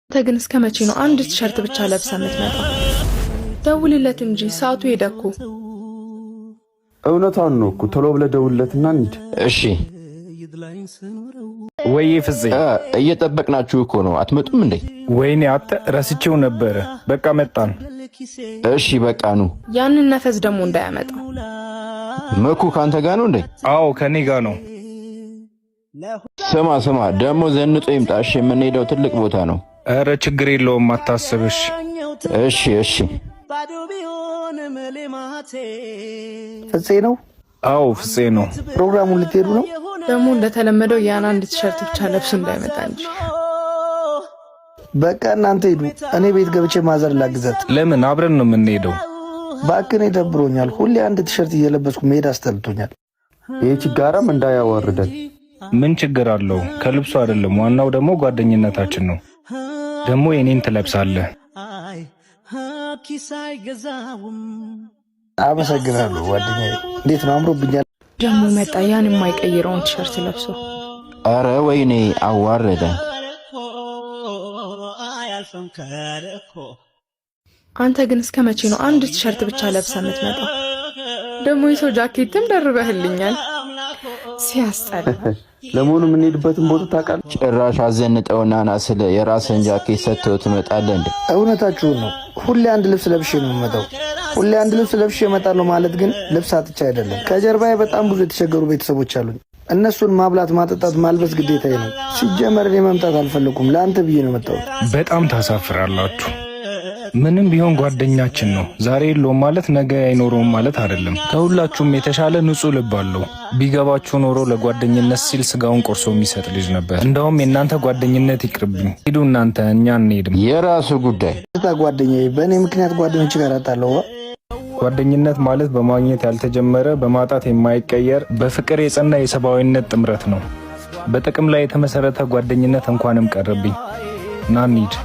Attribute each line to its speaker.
Speaker 1: ተግን እስከመቼ ነው አንድ ቲሸርት ብቻ ለብሰ የምትመጣው? ደውልለት እንጂ ሰዓቱ ሄደኩ።
Speaker 2: እውነታውን ነው እኮ ቶሎ ብለህ ደውልለትና እንሂድ።
Speaker 3: እሺ
Speaker 4: ወይ ፍፄ
Speaker 3: እየጠበቅናችሁ እኮ ነው። አትመጡም እንዴ?
Speaker 4: ወይኔ አተ ረስቼው ነበረ። በቃ መጣን።
Speaker 3: እሺ በቃ ኑ።
Speaker 1: ያንን ነፈስ ደግሞ እንዳያመጣው።
Speaker 3: መኩ ካንተ ጋር ነው እንዴ?
Speaker 4: አዎ ከኔ ጋር ነው።
Speaker 3: ስማ ደግሞ ዘንጦ ይምጣ። እሺ የምንሄደው ትልቅ ቦታ ነው።
Speaker 4: ኧረ ችግር የለውም አታስብሽ።
Speaker 3: እሺ
Speaker 5: ፍፄ ነው?
Speaker 4: አዎ ፍፄ ነው።
Speaker 5: ፕሮግራሙን ልትሄዱ ነው?
Speaker 1: ደግሞ እንደተለመደው ያን አንድ ቲሸርት ብቻ ለብሱ እንዳይመጣ እንጂ።
Speaker 5: በቃ እናንተ ሄዱ፣ እኔ ቤት ገብቼ ማዘር ላግዛት።
Speaker 4: ለምን አብረን ነው የምንሄደው?
Speaker 5: ባክኔ ደብሮኛል። ሁሌ አንድ ቲሸርት እየለበስኩ መሄድ አስጠልቶኛል።
Speaker 2: ይሄ ችጋራም እንዳያዋርደን።
Speaker 4: ምን ችግር አለው? ከልብሱ አይደለም ዋናው ደግሞ ጓደኝነታችን ነው። ደግሞ የኔን ትለብሳለህ።
Speaker 5: አመሰግናለሁ ጓደኛዬ። እንዴት ነው አምሮብኛል።
Speaker 1: ደግሞ መጣ ያን የማይቀይረውን ቲሸርት ለብሶ።
Speaker 3: አረ ወይኔ አዋረደ።
Speaker 1: አንተ ግን እስከመቼ ነው አንድ ቲሸርት ብቻ ለብሰ የምትመጣው? ደግሞ የሰው ጃኬትም ደርበህልኛል። ሲያስጠላ።
Speaker 2: ለመሆኑ የምንሄድበትን ቦታ ታውቃለህ?
Speaker 3: ጭራሽ አዘንጠውና ና ስለ የራስን ጃኬት ሰጥተው ትመጣለህ እንዴ?
Speaker 5: እውነታችሁን ነው። ሁሌ አንድ ልብስ ለብሼ ነው የምመጣው። ሁሌ አንድ ልብስ ለብሼ እመጣለሁ ማለት ግን ልብስ አጥቼ አይደለም። ከጀርባዬ በጣም ብዙ የተቸገሩ ቤተሰቦች አሉኝ። እነሱን ማብላት፣ ማጠጣት፣ ማልበስ ግዴታዬ ነው። ሲጀመር እኔ መምጣት አልፈለኩም። ለአንተ ብዬ ነው የመጣሁት።
Speaker 4: በጣም ታሳፍራላችሁ። ምንም ቢሆን ጓደኛችን ነው። ዛሬ የለውም ማለት ነገ አይኖረውም ማለት አይደለም። ከሁላችሁም የተሻለ ንጹህ ልብ አለው። ቢገባችሁ ኖሮ ለጓደኝነት ሲል ስጋውን ቆርሶ የሚሰጥ ልጅ ነበር። እንደውም የእናንተ ጓደኝነት ይቅርብኝ። ሂዱ እናንተ፣ እኛ እንሄድም።
Speaker 3: የራሱ ጉዳይ።
Speaker 5: ጓደኛዬ በእኔ ምክንያት ጓደኞች ጋር አጣለው።
Speaker 4: ጓደኝነት ማለት በማግኘት ያልተጀመረ በማጣት የማይቀየር በፍቅር የጸና የሰብአዊነት ጥምረት ነው። በጥቅም ላይ የተመሰረተ ጓደኝነት እንኳንም ቀረብኝ። ና እንሂድ።